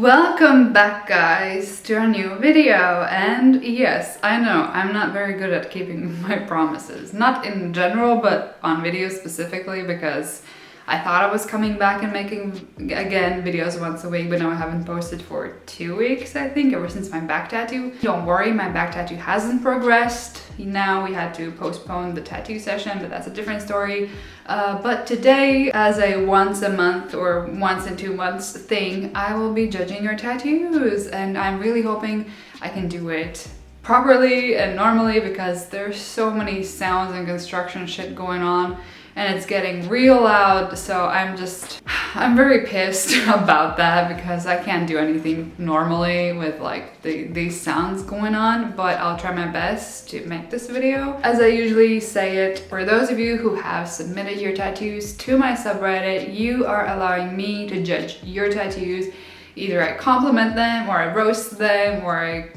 Welcome back, guys, to a new video. And yes, I know I'm not very good at keeping my promises, not in general but on videos specifically, because I thought I was coming back and making again videos once a week, but now I haven't posted for 2 weeks, I think, ever since my back tattoo. Don't worry, my back tattoo hasn't progressed. Now we had to postpone the tattoo session, but that's a different story. But today, as a once a month or once in 2 months thing, I will be judging your tattoos, and I'm really hoping I can do it properly and normally, because there's so many sounds and construction shit going on and it's getting real loud. So I'm very pissed about that, because I can't do anything normally with like these sounds going on, but I'll try my best to make this video. As I usually say it, for those of you who have submitted your tattoos to my subreddit, you are allowing me to judge your tattoos. Either I compliment them, or I roast them, or I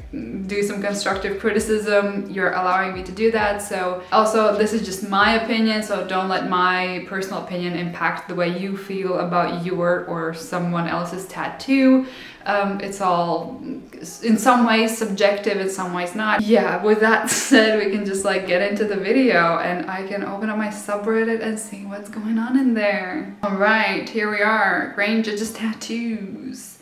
do some constructive criticism. You're allowing me to do that. So also, this is just my opinion, so don't let my personal opinion impact the way you feel about your or someone else's tattoo. It's all in some ways subjective, in some ways not. Yeah, with that said, we can just like get into the video and I can open up my subreddit and see what's going on in there. All right, here we are, Grain Judges Tattoos.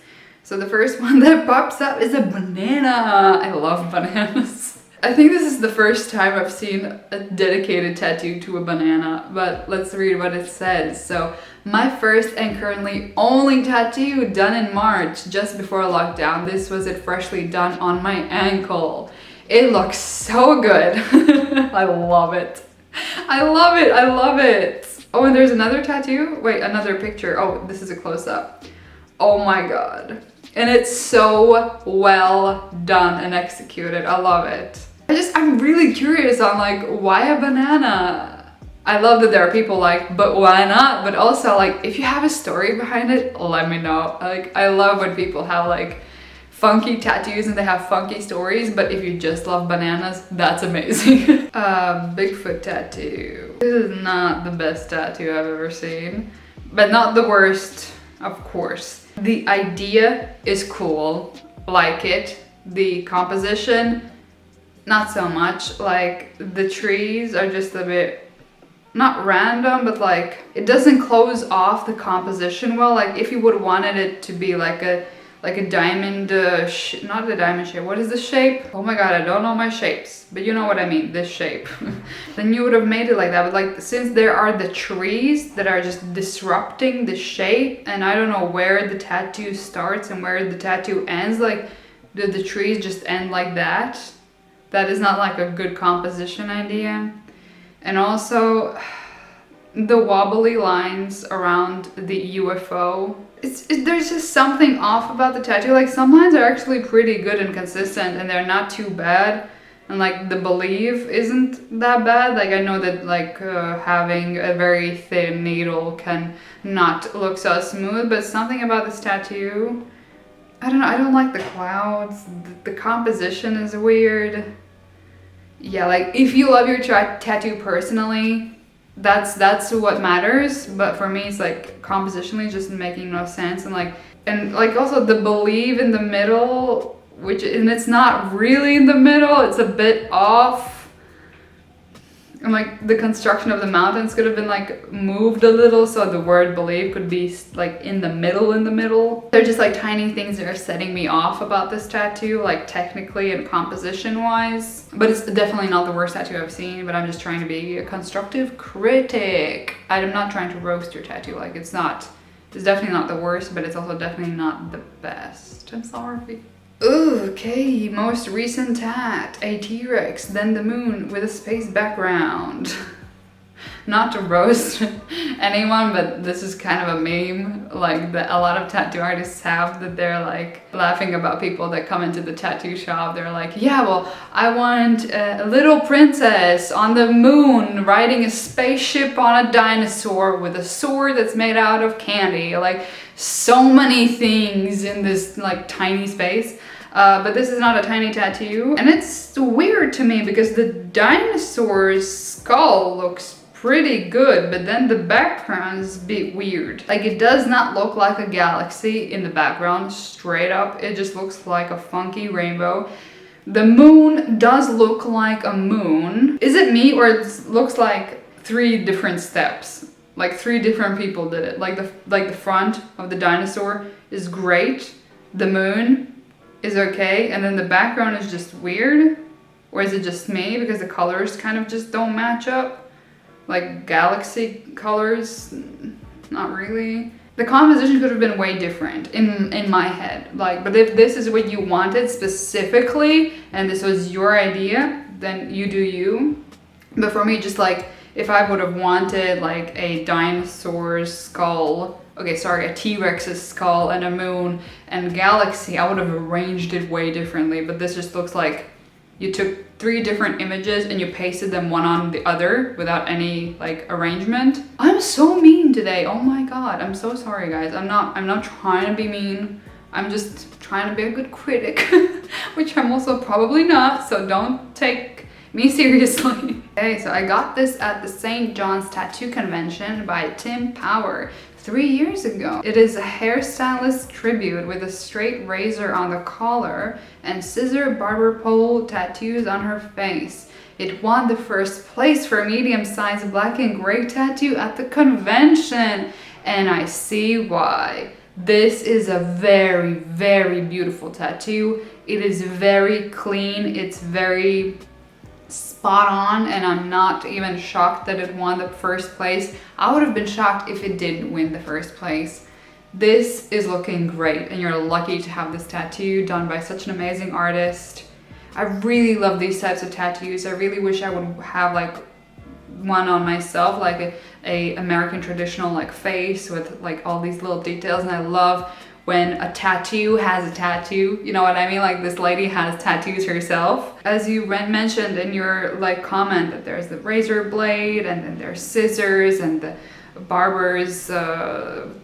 So the first one that pops up is a banana. I love bananas. I think this is the first time I've seen a dedicated tattoo to a banana, but let's read what it says. So, my first and currently only tattoo done in March, just before lockdown. This was it freshly done on my ankle. It looks so good. I love it. I love it. I love it. Oh, and there's another tattoo. Wait, another picture. Oh, this is a close-up. Oh my god. And it's so well done and executed. I love it. I'm really curious on like, why a banana? I love that there are people like, but why not? But also like, if you have a story behind it, let me know. Like, I love when people have like funky tattoos and they have funky stories, but if you just love bananas, that's amazing. Bigfoot tattoo. This is not the best tattoo I've ever seen, but not the worst, of course. The idea is cool, like it. The composition, not so much. Like, the trees are just a bit, not random, but like, it doesn't close off the composition well. Like, if you would wanted it to be like a diamond, not a diamond shape, what is the shape? Oh my god, I don't know my shapes, but you know what I mean, this shape. Then you would have made it like that, but like, since there are the trees that are just disrupting the shape, and I don't know where the tattoo starts and where the tattoo ends, like, the trees just end like that. That is not like a good composition idea. And also, the wobbly lines around the UFO, there's just something off about the tattoo. Like, some lines are actually pretty good and consistent and they're not too bad, and like the believe isn't that bad. Like, I know that like having a very thin needle can not look so smooth, but something about this tattoo, I don't know, I don't like the clouds. The composition is weird. Yeah, like, if you love your tattoo personally, that's what matters, but for me it's like compositionally just making no sense. And like also the believe in the middle, and it's not really in the middle, it's a bit off. And like, the construction of the mountains could have been like moved a little, so the word believe could be like in the middle. They're just like tiny things that are setting me off about this tattoo, like technically and composition wise. But it's definitely not the worst tattoo I've seen, but I'm just trying to be a constructive critic. I'm not trying to roast your tattoo. Like, it's definitely not the worst, but it's also definitely not the best. I'm sorry. Okay, most recent tat, a T-Rex, then the moon with a space background. Not to roast anyone, but this is kind of a meme, like, that a lot of tattoo artists have, that they're like laughing about people that come into the tattoo shop. They're like, yeah, well, I want a little princess on the moon riding a spaceship on a dinosaur with a sword that's made out of candy. Like, so many things in this like tiny space. But this is not a tiny tattoo, and it's weird to me because the dinosaur's skull looks pretty good, but then the background is a bit weird. Like, it does not look like a galaxy in the background, straight up. It just looks like a funky rainbow. The moon does look like a moon. Is it me, or it looks like 3 different steps? Like 3 different people did it. Like the front of the dinosaur is great. The moon is okay, and then the background is just weird. Or is it just me, because the colors kind of just don't match up? Like galaxy colors, not really. The composition could have been way different in my head. Like, but if this is what you wanted specifically, and this was your idea, then you do you. But for me, just like, if I would have wanted like a dinosaur's skull, okay, sorry, a T-Rex's skull and a moon and galaxy, I would have arranged it way differently. But this just looks like you took 3 different images and you pasted them one on the other without any like arrangement. I'm so mean today. Oh my god. I'm so sorry, guys. I'm not trying to be mean. I'm just trying to be a good critic, which I'm also probably not, so don't take me seriously. Okay, so I got this at the St. John's Tattoo Convention by Tim Power 3 years ago. It is a hairstylist tribute with a straight razor on the collar and scissor barber pole tattoos on her face. It won the first place for medium-sized black and gray tattoo at the convention, and I see why. This is a very, very beautiful tattoo. It is very clean, it's very spot on, and I'm not even shocked that it won the first place. I would have been shocked if it didn't win the first place. This is looking great, and you're lucky to have this tattoo done by such an amazing artist. I really love these types of tattoos. I really wish I would have like one on myself, like a American traditional like face with like all these little details. And I love when a tattoo has a tattoo, you know what I mean? Like this lady has tattoos herself. As you mentioned in your like comment, that there's the razor blade, and then there's scissors, and the barber's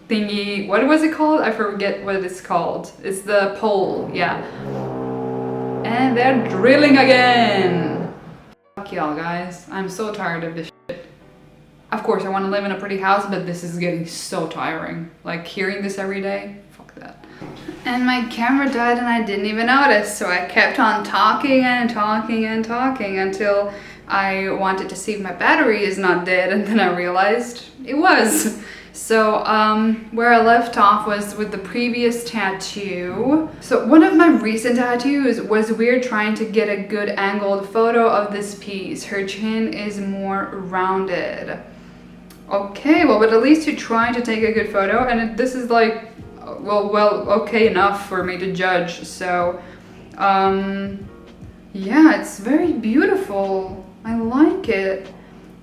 thingy. What was it called? I forget what it's called. It's the pole, yeah. And they're drilling again. Fuck y'all, guys. I'm so tired of this shit. Of course, I want to live in a pretty house, but this is getting so tiring. Like hearing this every day, fuck that. And my camera died and I didn't even notice, so I kept on talking and talking and talking until I wanted to see if my battery is not dead, and then I realized it was. So where I left off was with the previous tattoo. So one of my recent tattoos was weird trying to get a good angled photo of this piece. Her chin is more rounded. Okay, well, but at least you're trying to take a good photo, and this is like, well, okay enough for me to judge. So yeah, it's very beautiful. I like it.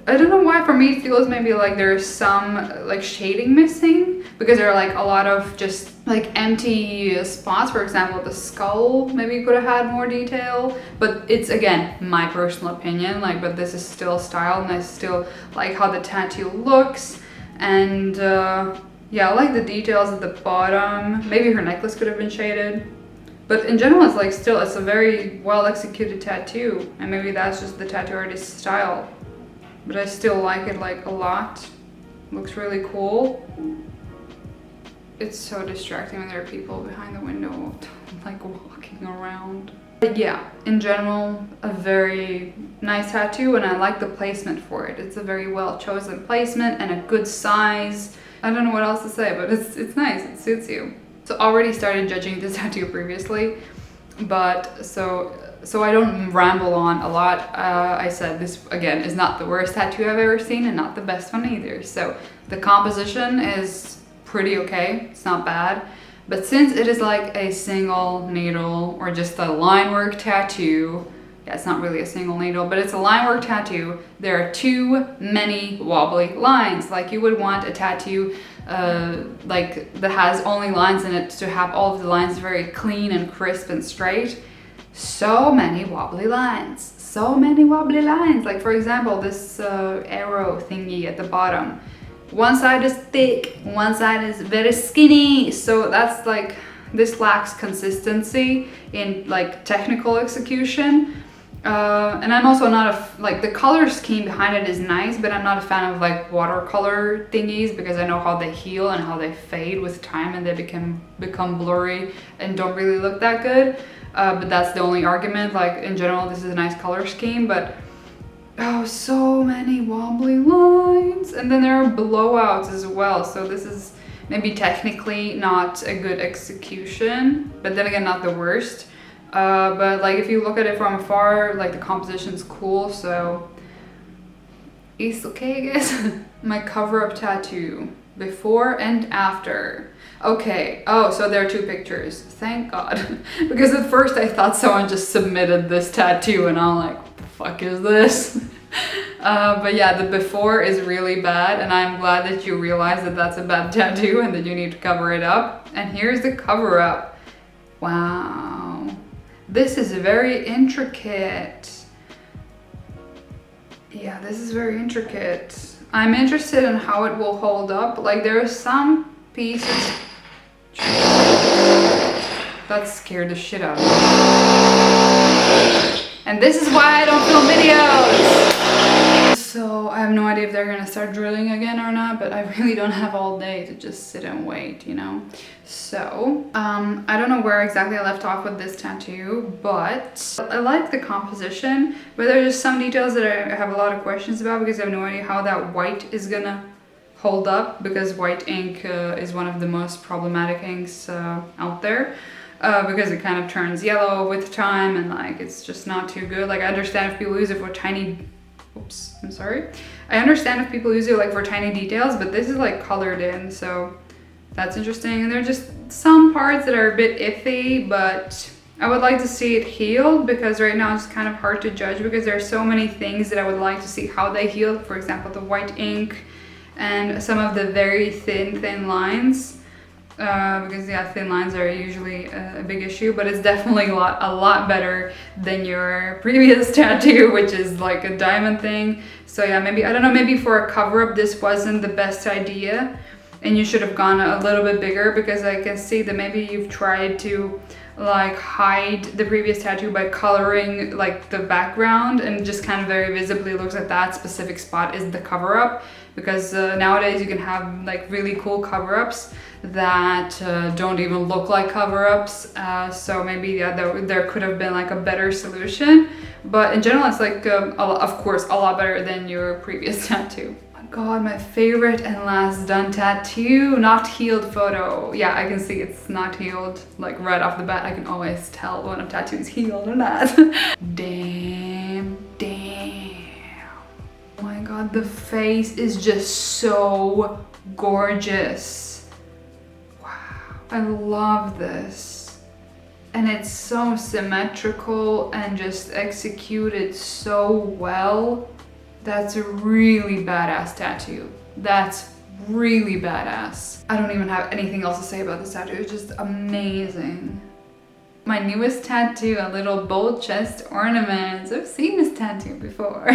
I don't know why, for me it feels maybe like there's some like shading missing, because there are like a lot of just like empty spots. For example, the skull maybe could have had more detail, but it's again my personal opinion. Like, but this is still style, and I still like how the tattoo looks. And yeah, I like the details at the bottom. Maybe her necklace could have been shaded, but in general it's like still, it's a very well executed tattoo, and maybe that's just the tattoo artist's style. But I still like it like a lot. Looks really cool. It's so distracting when there are people behind the window like walking around. But yeah, in general, a very nice tattoo, and I like the placement for it. It's a very well chosen placement and a good size. I don't know what else to say, but it's nice, it suits you. So already started judging this tattoo previously, but so I don't ramble on a lot. I said this again is not the worst tattoo I've ever seen, and not the best one either. So the composition is pretty okay, it's not bad. But since it is like a single needle or just a line work tattoo, yeah, it's not really a single needle, but it's a line work tattoo, there are too many wobbly lines. Like you would want a tattoo like that has only lines in it to have all of the lines very clean and crisp and straight. So many wobbly lines, so many wobbly lines. Like for example, this arrow thingy at the bottom. One side is thick, one side is very skinny. So that's like, this lacks consistency in like technical execution. And I'm also not like the color scheme behind it is nice, but I'm not a fan of like watercolor thingies because I know how they heal and how they fade with time and they become blurry and don't really look that good. But that's the only argument. Like in general, this is a nice color scheme, but oh, so many wobbly lines. And then there are blowouts as well. So this is maybe technically not a good execution, but then again, not the worst. But like if you look at it from afar, like the composition's cool, so it's okay, I guess. My cover-up tattoo, before and after. Okay, oh, so there are 2 pictures, thank God. Because at first I thought someone just submitted this tattoo and I'm like, what the fuck is this? But yeah, the before is really bad, and I'm glad that you realize that that's a bad tattoo and that you need to cover it up. And here's the cover-up. Wow. This is very intricate. Yeah, this is very intricate. I'm interested in how it will hold up. Like there are some pieces that scared the shit out of me. And this is why I don't film videos. So I have no idea if they're gonna start drilling again or not, but I really don't have all day to just sit and wait, you know? So, I don't know where exactly I left off with this tattoo, but I like the composition, but there are just some details that I have a lot of questions about because I have no idea how that white is gonna hold up, because white ink is one of the most problematic inks out there. Because it kind of turns yellow with time and like it's just not too good. Like I understand if people use it for tiny, oops, I'm sorry. I understand if people use it like for tiny details, but this is like colored in, so that's interesting. And there are just some parts that are a bit iffy, but I would like to see it healed because right now it's kind of hard to judge because there are so many things that I would like to see how they heal. For example, the white ink and some of the very thin lines. Because yeah, thin lines are usually a big issue, but it's definitely a lot better than your previous tattoo, which is like a diamond thing. So yeah, maybe, I don't know, maybe for a cover-up this wasn't the best idea and you should have gone a little bit bigger, because I can see that maybe you've tried to like hide the previous tattoo by coloring like the background, and just kind of very visibly looks like that specific spot is the cover-up. Because nowadays you can have like really cool cover-ups that don't even look like cover-ups, so maybe yeah, there could have been like a better solution, but in general it's like of course a lot better than your previous tattoo. Oh my god, my favorite and last done tattoo, not healed photo. Yeah, I can see it's not healed, like right off the bat. I can always tell when a tattoo is healed or not. Damn. Oh my god, the face is just so gorgeous. Wow, I love this. And it's so symmetrical and just executed so well. That's a really badass tattoo. That's really badass. I don't even have anything else to say about this tattoo. It's just amazing. My newest tattoo, a little bold chest ornament. I've seen this tattoo before.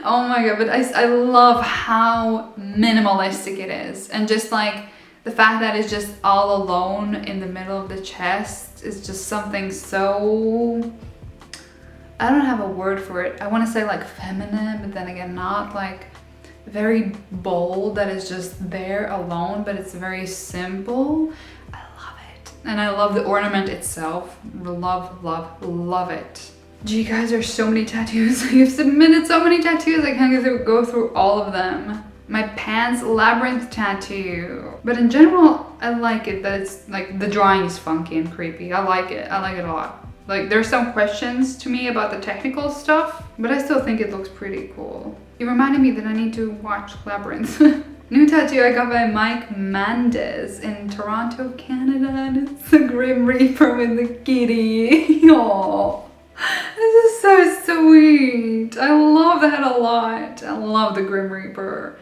Oh my god, but I love how minimalistic it is. And just like the fact that it's just all alone in the middle of the chest is just something so... I don't have a word for it. I want to say like feminine, but then again not, like very bold, that is just there alone, but it's very simple. And I love the ornament itself. Love it. Gee, guys, there's so many tattoos. You've submitted so many tattoos. I can't go through all of them. My Pan's Labyrinth tattoo. But in general, I like it that it's like the drawing is funky and creepy. I like it a lot. Like there's some questions to me about the technical stuff, but I still think it looks pretty cool. You reminded me that I need to watch Labyrinth. New tattoo I got by Mike Mendes in Toronto, Canada, and it's a Grim Reaper with the kitty. Aww, this is so sweet. I love that a lot. I love the Grim Reaper.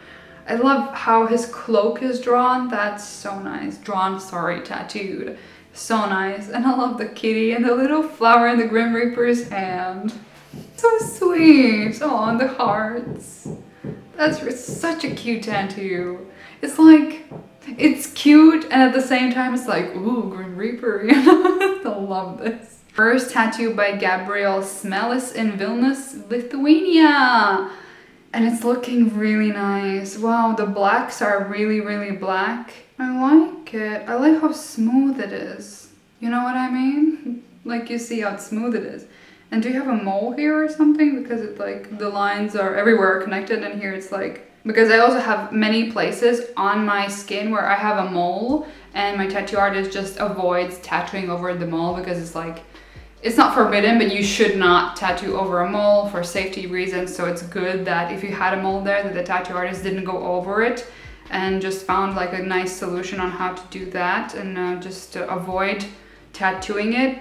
I love how his cloak is drawn. That's so nice. Tattooed. So nice. And I love the kitty and the little flower in the Grim Reaper's hand. So sweet. Oh, and the hearts. That's such a cute tattoo. It's like, it's cute and at the same time it's like, ooh, Grim Reaper, you know? I love this. First tattoo by Gabriel Smelis in Vilnius, Lithuania. And it's looking really nice. Wow, the blacks are really, really black. I like it. I like how smooth it is. You know what I mean? Like you see how smooth it is. And do you have a mole here or something? Because it's like the lines are everywhere connected, and here it's like, because I also have many places on my skin where I have a mole, and my tattoo artist just avoids tattooing over the mole because it's like, it's not forbidden, but you should not tattoo over a mole for safety reasons. So it's good that if you had a mole there, that the tattoo artist didn't go over it, and just found like a nice solution on how to do that and just avoid tattooing it.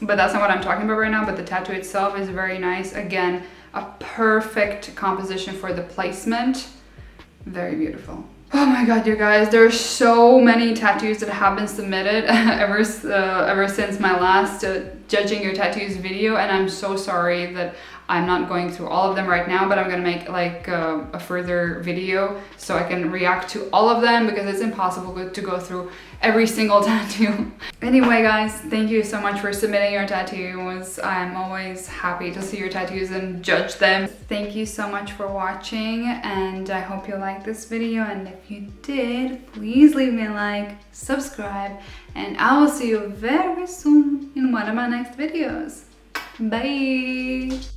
But that's not what I'm talking about right now, but the tattoo itself is very nice. Again, a perfect composition for the placement. Very beautiful. Oh my god, you guys, there's so many tattoos that have been submitted ever since my last judging your tattoos video, and I'm so sorry that I'm not going through all of them right now, but I'm gonna make like a further video so I can react to all of them, because it's impossible to go through every single tattoo. Anyway guys, thank you so much for submitting your tattoos. I'm always happy to see your tattoos and judge them. Thank you so much for watching, and I hope you liked this video, and if you did, please leave me a like, subscribe, and I will see you very soon in one of my next videos. Bye!